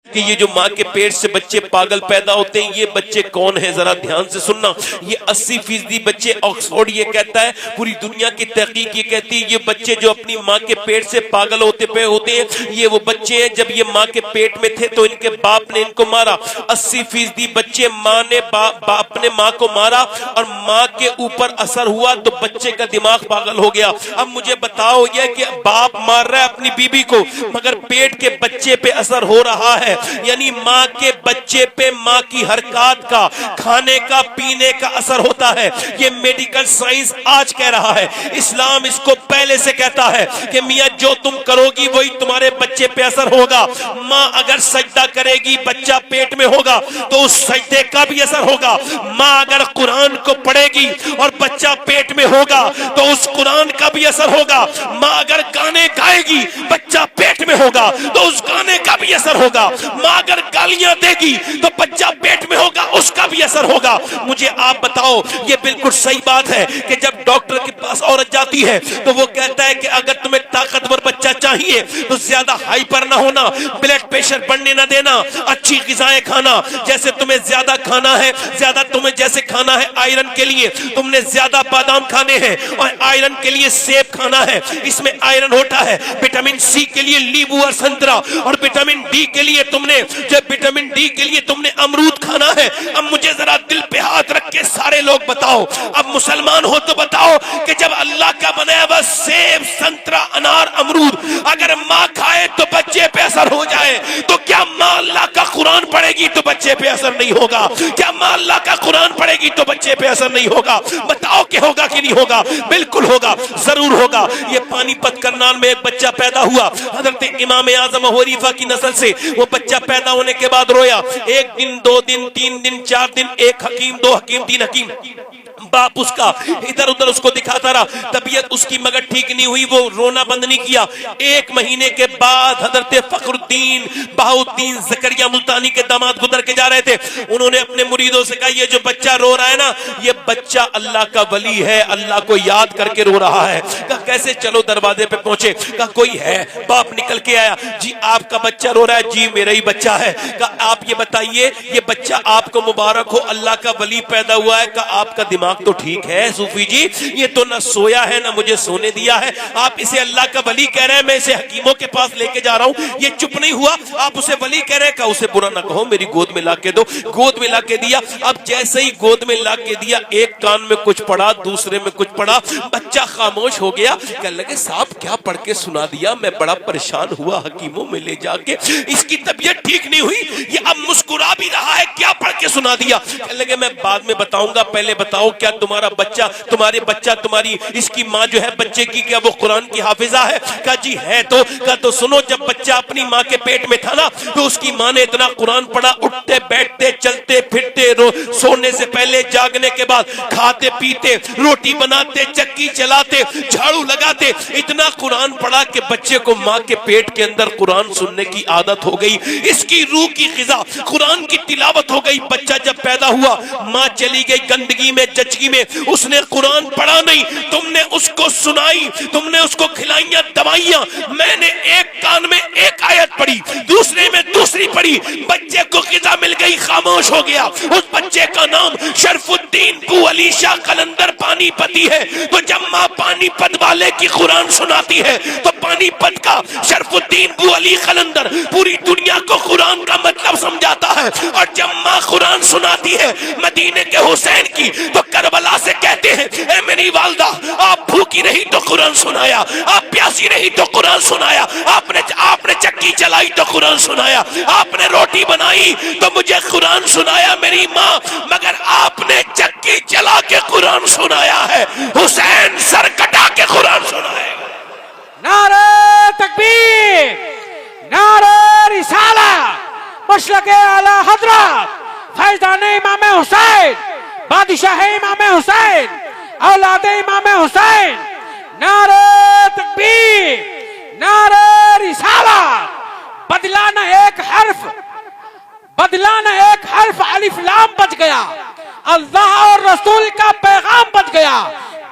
कि ये जो माँ के पेट से बच्चे पागल पैदा होते हैं, ये बच्चे कौन है? जरा ध्यान से सुनना। ये 80% बच्चे, ऑक्सफोर्ड ये कहता है, पूरी दुनिया की तहकीक ये कहती है, ये बच्चे जो अपनी माँ के पेट से पागल होते हैं, ये वो बच्चे हैं जब ये माँ के पेट में थे तो इनके बाप ने इनको मारा। 80% बच्चे माँ ने अपने माँ को मारा और माँ के ऊपर असर हुआ तो बच्चे का दिमाग पागल हो गया। अब मुझे बताओ, ये कि बाप मार रहा है अपनी बीबी को मगर पेट के बच्चे पे असर हो रहा है, यानी माँ के बच्चे पे माँ की हरकत का, खाने का, पीने का असर होता है। ये मेडिकल साइंस आज कह रहा है। इस्लाम इसको पहले से कहता है कि मियां जो तुम करोगी वही तुम्हारे बच्चे पे असर होगा। माँ अगर सजदा करेगी बच्चा पेट में होगा तो उस सजदे का भी असर होगा। माँ अगर कुरान को पढ़ेगी और बच्चा पेट में होगा तो उस कुरान का भी असर होगा। माँ अगर गाने गाएगी बच्चा पेट में होगा तो उस गाने का भी असर होगा। माँ अगर गालियां देगी तो बच्चा पेट में होगा, उसका भी असर होगा। मुझे आप बताओ, ये बिल्कुल सही बात है कि जब डॉक्टर के पास औरत जाती है तो वो कहता है कि अगर तुम्हें ताकतवर बच्चा चाहिए तो ज्यादा हाइपर ना होना, ब्लड प्रेशर बढ़ने ना देना, अच्छी ग़िज़ाएं खाना। जैसे तुम्हें ज्यादा खाना है, ज्यादा तुम्हें जैसे खाना है आयरन के लिए तुमने ज्यादा बादाम खाने हैं और आयरन के लिए सेब खाना है, इसमें आयरन होता है। विटामिन सी के लिए नींबू और संतरा, और विटामिन डी के लिए तुमने अमरूद खाना है। अब मुझे जरा दिल पे हाथ रख के सारे लोग बताओ, अब मुसलमान हो तो बताओ कि जब अल्लाह का बनाया हुआ सेब, संतरा, अनार, अमरूद अगर माँ खाए तो बच्चे पे असर हो जाए, तो क्या माँ अल्लाह का कुरान पढ़ेगी तो बच्चे पे असर नहीं होगा? क्या माँ अल्लाह का कुरान पढ़ेगी तो बच्चे पे असर नहीं होगा? बताओ कि होगा कि नहीं होगा? बिल्कुल होगा, जरूर होगा। ये पानीपत करनाल में एक बच्चा पैदा हुआ, हजरत इमाम आजम अबू हनीफा की नस्ल से। वो बच्चा पैदा होने के बाद रोया, 1 दिन, 2 दिन, 3 दिन, 4 दिन, 1 हकीम, 2 हकीम, 3 हकीम। बाप उसका इधर उधर उसको दिखाता रहा, तबीयत उसकी मगर ठीक नहीं हुई, वो रोना बंद नहीं किया। 1 महीने के बाद हजरत फखरुद्दीन बहाउद्दीन ज़करिया मुल्तानी के दामाद गुजर के जा रहे थे। उन्होंने अपने मुरीदों से कहा, ये जो बच्चा रो रहा है ना, ये बच्चा अल्लाह का वली है, अल्लाह को याद करके रो रहा है। कहा कैसे? चलो दरवाजे पे पहुंचे, कहा कोई है? बाप निकल के आया, जी आपका बच्चा रो रहा है? जी मेरा ही बच्चा है। कहा आप ये बताइए, ये बच्चा आपको मुबारक हो, अल्लाह का वली पैदा हुआ है। कहा आपका दिमाग तो ठीक है सूफी जी, ये तो ना सोया है ना मुझे सोने दिया है, आप इसे अल्लाह का वली कह रहे हैं, मैं इसे हकीमों के पास लेके जा रहा हूं, ये चुप नहीं हुआ, आप उसे वली कह रहे हैं। कहा उसे बुरा ना कहो, मेरी गोद में ला के दो। गोद में ला के दिया। अब जैसे ही गोद में ला के दिया, एक कान में कुछ पढ़ा, दूसरे में कुछ पढ़ा, बच्चा खामोश हो गया। कहने लगे साहब क्या पढ़ के सुना दिया? मैं बड़ा परेशान हुआ, हकीमों में ले जाके, इसकी तबीयत ठीक नहीं हुई, ये अब मुस्कुरा भी रहा है, क्या पढ़ के सुना दिया? कहने लगे मैं बाद में बताऊंगा, पहले बताओ क्या तुम्हारा बच्चा, तुम्हारी इसकी माँ जो है बच्चे की, क्या वो कुरान की हाफिजा है? कहा जी है। तो कहा तो सुनो, जब बच्चा अपनी माँ के पेट में था ना तो उसकी माँ ने इतना कुरान पढ़ा, उठते बैठते चलते फिरते, सोने से पहले, जागने के बाद, खाते पीते, रोटी बनाते, चक्की चलाते, झाड़ू लगाते, इतना कुरान पढ़ा कि बच्चे को माँ के पेट के अंदर कुरान सुनने की आदत हो गई, इसकी रूह की ग़िज़ा कुरान की तिलावत हो गई। बच्चा जब पैदा हुआ, माँ चली गई गंदगी में, जचगी में, उसने कुरान पढ़ा नहीं, तुमने उसको सुनाई, तुमने उसको खिलाइयां दवाइयां। मैंने एक कान में एक आयत पढ़ी, दूसरे में दूसरी पढ़ी, बच्चे को ग़िज़ा मिल गई, खामोश हो गया। उस बच्चे का नाम शरफुद्दीन बू अली शाह कलंदर पानीपती है। तो जब माँ पानीपत वाले की कुरान सुनाती है तो पानीपत का शरफुद्दीन बू अली कलंदर पूरी दुनिया को कुरान का मतलब समझाता है। और जब माँ कुरान सुनाती है मदीने के हुसैन की, तो करबला से कहते हैं, ए मेरी वालदा, आप भूखी रही तो कुरान सुनाया, आप प्यासी रही तो कुरान सुनाया, आपने चक्की चलाई तो कुरान सुनाया, आपने रोटी बनाई तो मुझे कुरान सुनाया मेरी माँ, मगर आपने चक्की चला के कुरान सुनाया है, हुसैन सर कटा के कुरान सुनाएगा। नारे तकबीर, नारे रिसाला, मशलके आला हजरत फैज़ाने इमाम हुसैन, बादशाह इमाम हुसैन, औलादे इमाम हुसैन। नारे तकबीर, नारे रिसाला। बदला न एक हर्फ, अलिफ लाम बच गया, अल्लाह और रसूल का पैगाम बच गया।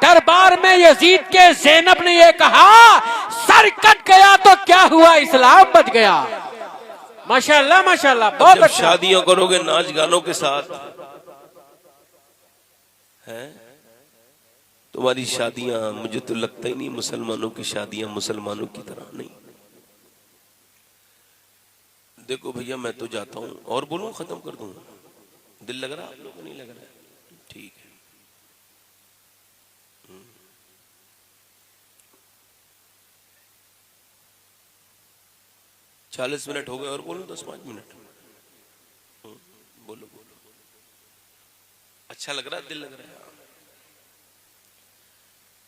दरबार में यजीद के ज़ैनब ने यह कहा, सर कट गया तो क्या हुआ, इस्लाम बच गया। माशाल्लाह माशाल्लाह, बहुत जब अच्छा। शादियां करोगे नाच गानों के साथ हैं, तुम्हारी शादियां, मुझे तो लगता ही नहीं मुसलमानों की शादियां मुसलमानों की तरह नहीं। देखो भैया मैं तो जाता हूं, और बोलूं खत्म कर दूं? दिल लग रहा आप लोगों को? नहीं लग रहा है? ठीक है। 40 मिनट हो गए, और बोलूं 10-5 मिनट? बोलो बोलो। अच्छा लग रहा है, दिल लग रहा है?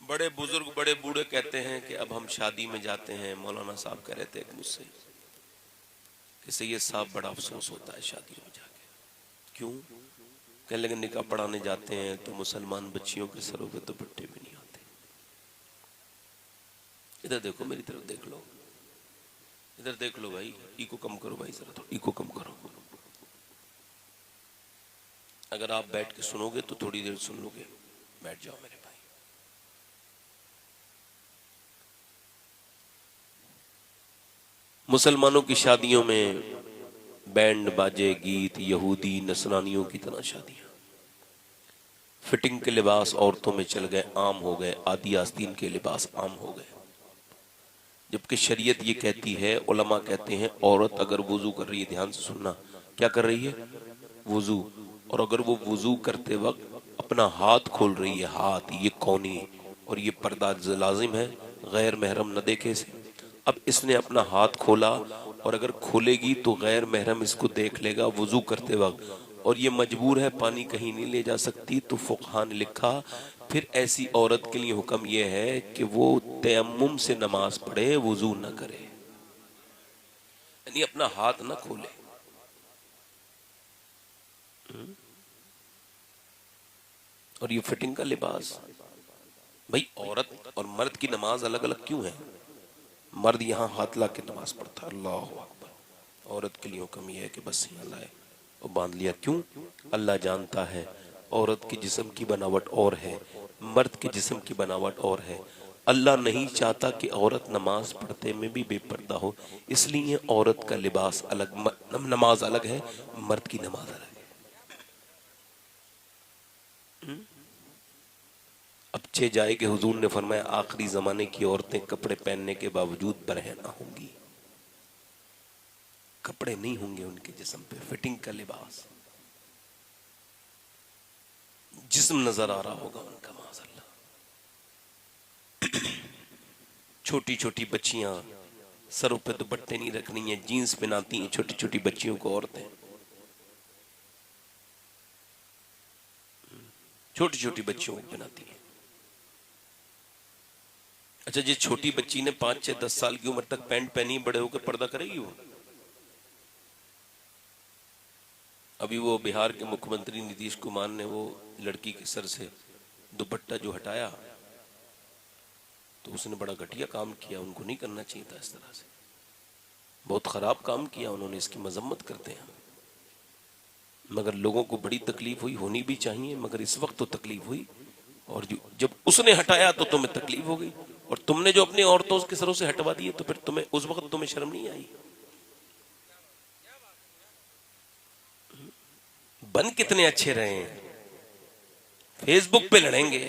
बड़े बुजुर्ग बड़े बूढ़े कहते हैं कि अब हम शादी में जाते हैं। मौलाना साहब कह रहे थे मुझसे कि सैयद साहब बड़ा अफसोस होता है शादियों में जाके। क्यों? कहने लगे निकाह पढ़ाने जाते हैं तो मुसलमान बच्चियों के सरों पे दुपट्टे भी नहीं होते। इधर देखो, मेरी तरफ देख लो, इधर देख लो भाई। इको कम करो भाई, जरा थोड़ा इको कम करो। अगर आप बैठ के सुनोगे तो थोड़ी देर सुन लोगे। बैठ जाओ मेरे भाई। मुसलमानों की शादियों में बैंड बाजे, गीत, यहूदी नसरानियों की तरह शादियां। फिटिंग के लिबास औरतों में चल गए, आम हो गए। आदि आस्तीन के लिबास आम हो गए। जबकि शरीयत ये कहती है, उलमा कहते हैं, औरत अगर वुजू कर रही है, ध्यान से सुनना, क्या कर रही है? वुजू। और अगर वो वुजू करते वक्त अपना हाथ खोल रही है, हाथ ये कौनी, और ये पर्दा लाजिम है, गैर महरम न देखे इसे। अब इसने अपना हाथ खोला, और अगर खोलेगी तो गैर महरम इसको देख लेगा वुजू करते वक्त, और ये मजबूर है, पानी कहीं नहीं ले जा सकती। तो फुकहा ने लिखा फिर ऐसी औरत के लिए हुक्म यह है कि वो तयम्मुम से नमाज पढ़े, वुजू न करे, यानी अपना हाथ न खोले। और ये फिटिंग का लिबास। भाई औरत और मर्द की नमाज अलग अलग क्यों है? मर्द यहाँ हाथ ला के नमाज पढ़ता है, अल्लाह अकबर। औरत के लिए हुक्म यह है कि बस यहाँ लाए और बांध लिया। क्यों? अल्लाह जानता है औरत के जिस्म की बनावट और है, मर्द के जिस्म की बनावट और है। अल्लाह नहीं चाहता कि औरत नमाज पढ़ते में भी बेपर्दा हो, इसलिए औरत का लिबास अलग, नमाज अलग है, मर्द की नमाज अलग है। अब चे जाए कि हुजूर ने फरमाया आखिरी जमाने की औरतें कपड़े पहनने के बावजूद बरहना होंगी। कपड़े नहीं होंगे उनके जिस्म पे, फिटिंग का लिबास, जिस्म नजर आ रहा होगा उनका, माज़अल्लाह। छोटी छोटी बच्चियां सरों पे दुपट्टे नहीं रखनी है, जीन्स पहनाती हैं छोटी छोटी बच्चियों को औरतें, छोटी छोटी बच्चियों को पहनाती हैं। अच्छा, जिस छोटी बच्ची ने 5-6-10 साल की उम्र तक पैंट पहनी, बड़े होकर पर्दा करेगी वो? अभी वो बिहार के मुख्यमंत्री नीतीश कुमार ने वो लड़की के सर से दुपट्टा जो हटाया, तो उसने बड़ा घटिया काम किया। उनको नहीं करना चाहिए था इस तरह से, बहुत खराब काम किया उन्होंने, इसकी मजम्मत करते हैं। मगर लोगों को बड़ी तकलीफ हुई, होनी भी चाहिए, मगर इस वक्त तो तकलीफ हुई। और जब उसने हटाया तो तुम्हें तकलीफ हो गई, और तुमने जो अपनी औरतों के सरों से हटवा दिए तो फिर तुम्हें उस वक्त तुम्हें शर्म नहीं आई? बन कितने अच्छे रहे हैं, फेसबुक पे लड़ेंगे,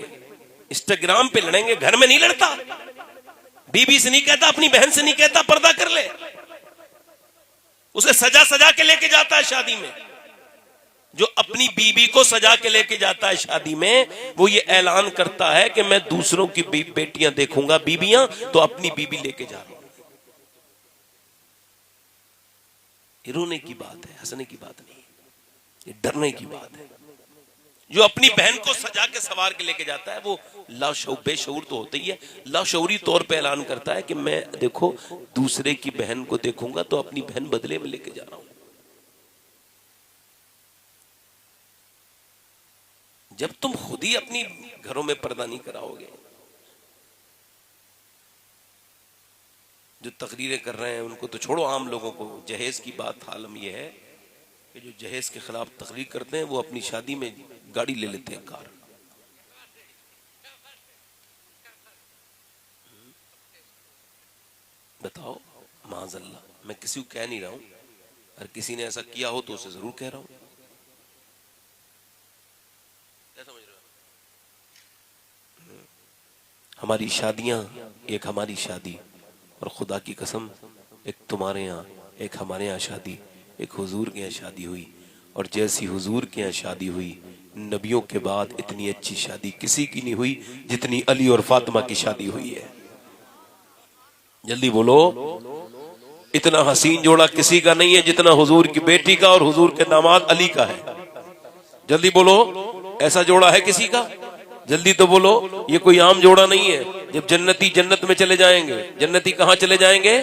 इंस्टाग्राम पे लड़ेंगे, घर में नहीं लड़ता। बीबी से नहीं कहता, अपनी बहन से नहीं कहता पर्दा कर ले, उसे सजा सजा के लेके जाता है शादी में। जो अपनी बीबी को सजा के लेके जाता है शादी में, वो ये ऐलान करता है कि मैं दूसरों की बेटियां देखूंगा, बीबियां, तो अपनी बीबी लेके जा रहा हूं। ये रोने की बात है, हंसने की बात नहीं, ये डरने की बात है। जो अपनी बहन को सजा के सवार के लेके जाता है, वो बेशऊर तो होता ही है, लाशऊरी तौर पे ऐलान करता है कि मैं देखो दूसरे की बहन को देखूंगा तो अपनी बहन बदले में लेके जा रहा हूं। जब तुम खुद ही अपनी घरों में पर्दा नहीं कराओगे, जो तकरीरें कर रहे हैं उनको तो छोड़ो, आम लोगों को जहेज की बात हालम यह है कि जो जहेज के खिलाफ तकरीर करते हैं वो अपनी शादी में गाड़ी ले लेते हैं, कार। बताओ, माज़अल्लाह, मैं किसी को कह नहीं रहा हूं, अगर किसी ने ऐसा किया हो तो उसे जरूर कह रहा हूं। क्या समझ रहे हो? हमारी शादियां, एक हमारी शादी और खुदा की कसम एक तुम्हारे यहाँ, एक हमारे यहाँ शादी, एक हुजूर के यहाँ शादी हुई, और जैसी हुजूर के यहाँ शादी हुई, नबियों के बाद इतनी अच्छी शादी किसी की नहीं हुई जितनी अली और फातिमा की शादी हुई है। जल्दी बोलो, इतना हसीन जोड़ा किसी का नहीं है जितना हुजूर की बेटी का और हुजूर के दामाद अली का है। जल्दी बोलो, ऐसा जोड़ा है किसी का? जल्दी तो बोलो, ये कोई आम जोड़ा नहीं है। जब जन्नती जन्नत में चले जाएंगे, जन्नती कहां चले जाएंगे?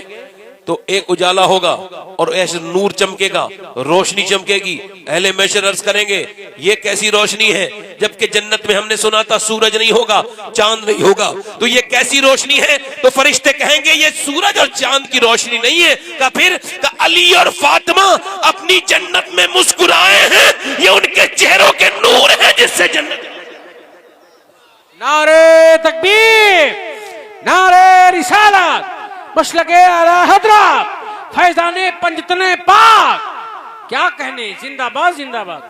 तो एक उजाला होगा और ऐसे नूर चमकेगा, रोशनी चमकेगी। अहले महशर अर्ज करेंगे ये कैसी रोशनी है, जबकि जन्नत में हमने सुना था सूरज नहीं होगा, चांद नहीं होगा, तो ये कैसी रोशनी है? तो फरिश्ते कहेंगे ये सूरज और चांद की रोशनी नहीं है। का फिर का अली और फातिमा अपनी जन्नत में मुस्कुराए हैं, ये उनके चेहरों के नूर है जिससे जन्नत। नारे तकबीर, नारे रिसालत, मशलके आला हजरत, फैजाने पंजतने पाक, क्या कहने, जिंदाबाद जिंदाबाद।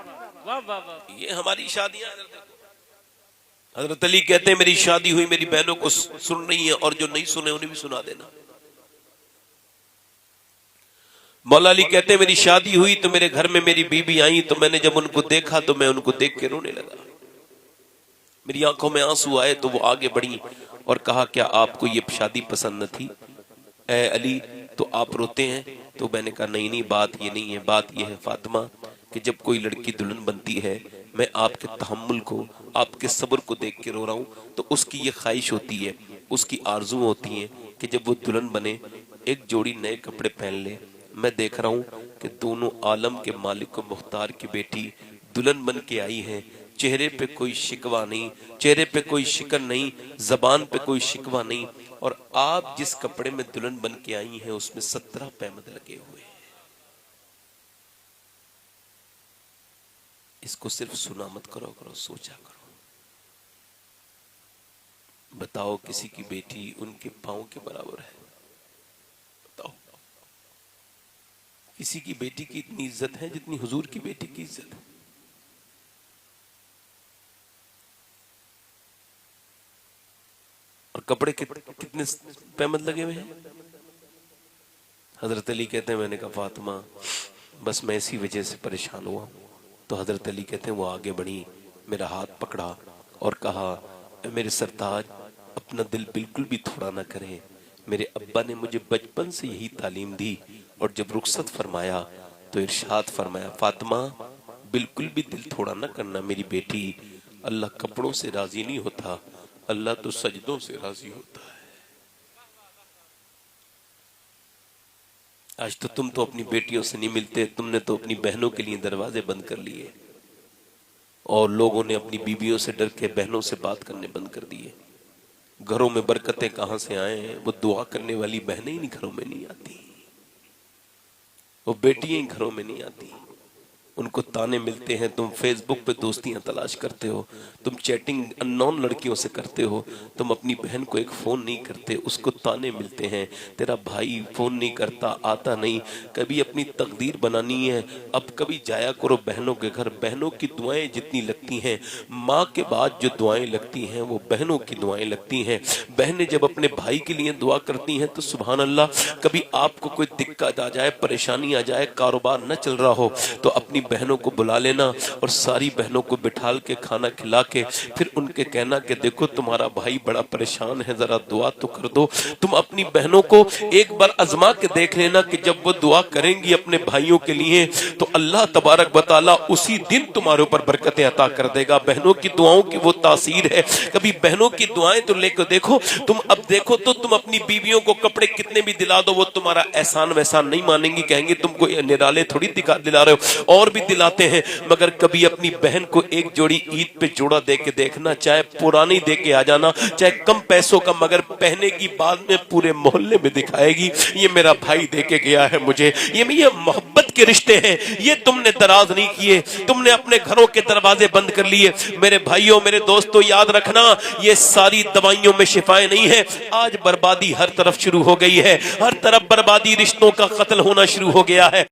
वाह वाह वाह। ये हमारी शादियां। हजरत अली कहते हैं मेरी शादी हुई, मेरी बहनों को सुन रही है और जो नहीं सुने उन्हें भी सुना देना। मौला अली कहते हैं मेरी शादी हुई तो मेरे घर में मेरी बीबी आई, तो मैंने जब उनको देखा तो मैं उनको देख के रोने लगा। मेरी आंखों में आंसू आए तो वो आगे बढ़ी और कहा क्या आपको ये शादी पसंद न थी ए अली, तो आप रोते हैं? तो मैंने कहा नहीं नहीं, बात ये नहीं है, बात ये है फातिमा कि जब कोई लड़की दुल्हन बनती है, मैं आपके तहम्मुल को, आपके सब्र को देख के रो रहा हूँ। तो उसकी ये ख्वाहिश होती है, उसकी आरजू होती है कि जब वो दुल्हन बने एक जोड़ी नए कपड़े पहन ले। मैं देख रहा हूँ कि दोनों आलम के मालिक व मुख्तार की बेटी दुल्हन बन के आई है, चेहरे पे कोई शिकवा नहीं, चेहरे पे कोई शिकन नहीं, जबान पे कोई शिकवा नहीं, और आप जिस कपड़े में दुल्हन बन के आई हैं उसमें 17 पैमद लगे हुए हैं। इसको सिर्फ सुना मत करो, सोचा करो। बताओ किसी की बेटी उनके पांव के बराबर है? बताओ किसी की बेटी की इतनी इज्जत है जितनी हुजूर की बेटी की इज्जत है? और कपड़े कितने पैमद लगे हुए हैं? हजरत अली कहते हैं मैंने कहा फातिमा बस मैं इसी वजह से परेशान हुआ। तो हजरत अली कहते हैं वो आगे बढ़ी, मेरा हाथ पकड़ा और कहा मेरे सरताज अपना दिल बिल्कुल भी थोड़ा ना करें। मेरे अब्बा ने मुझे बचपन से यही तालीम दी, और जब रुखसत फरमाया तो इरशाद फरमाया फातिमा बिल्कुल भी दिल थोड़ा ना करना मेरी बेटी, अल्लाह कपड़ों से राजी नहीं होता, अल्लाह तो सजदों से राजी होता है। आज तो तुम तो अपनी बेटियों से नहीं मिलते, तुमने तो अपनी बहनों के लिए दरवाजे बंद कर लिए, और लोगों ने अपनी बीवियों से डर के बहनों से बात करने बंद कर दिए। घरों में बरकतें कहां से आए हैं? वो दुआ करने वाली बहनें ही नहीं घरों में नहीं आती, वो बेटियां ही घरों में नहीं आती, उनको ताने मिलते हैं। तुम फेसबुक पे दोस्तियां तलाश करते हो, तुम चैटिंग अननोन लड़कियों से करते हो, तुम अपनी बहन को एक फोन नहीं करते, उसको ताने मिलते हैं। तेरा भाई फोन नहीं करता, आता नहीं, कभी अपनी तकदीर बनानी है। अब कभी जाया करो बहनों के घर, बहनों की दुआएं जितनी लगती हैं, माँ के बाद जो दुआएं लगती हैं वो बहनों की दुआएं लगती हैं। बहनें जब अपने भाई के लिए दुआ करती हैं तो सुभान अल्लाह, कभी आपको कोई दिक्कत आ जाए, परेशानी आ जाए, कारोबार न चल रहा हो, तो अपनी बहनों को बुला लेना और सारी बहनों को बिठाल के खाना खिला के फिर उनके कहना कि देखो तुम्हारा भाई बड़ा परेशान है, जरा दुआ तो कर दो। तुम अपनी बहनों को एक बार आजमा के देख लेना कि जब वो दुआ करेंगी अपने भाइयों के लिए तो अल्लाह तबारक व तआला उसी दिन तुम्हारे ऊपर बरकतें अता कर देगा। बहनों की दुआओं की वो तासीर है। कभी बहनों की दुआएं तो लेकर देखो तुम। अब देखो तो तुम अपनी बीवियों को कपड़े कितने भी दिला दो, वो तुम्हारा एहसान वैसान नहीं मानेंगी, कहेंगे तुमको निराले थोड़ी दिला रहे हो, और भी दिलाते हैं। मगर कभी अपनी बहन को एक जोड़ी ईद पे जोड़ा दे के देखना, चाहे पुरानी दे के आ जाना, चाहे कम पैसों का, मगर पहने की बाद में पूरे मोहल्ले में दिखाएगी ये मेरा भाई दे के गया है मुझे। ये मोहब्बत के रिश्ते हैं, ये तुमने दराज नहीं किए, तुमने अपने घरों के दरवाजे बंद कर लिए। मेरे भाइयों, मेरे दोस्तों, याद रखना ये सारी दवाइयों में शिफाएं नहीं है। आज बर्बादी हर तरफ शुरू हो गई है, हर तरफ बर्बादी, रिश्तों का कत्ल होना शुरू हो गया है।